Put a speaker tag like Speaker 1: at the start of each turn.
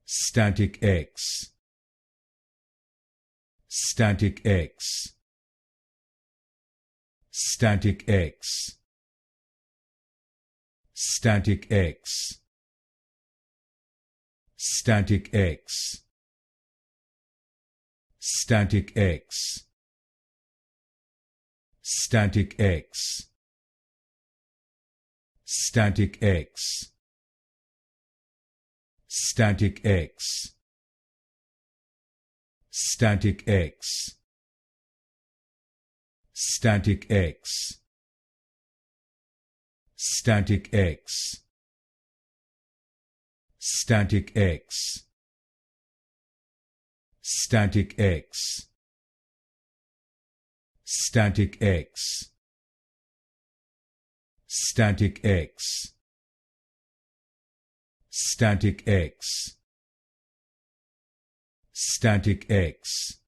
Speaker 1: static X, static X, static X, static X, static X, static X, static X, static X, static X, static X, static X, static X, static X, static X, static X, static X, static X, static X,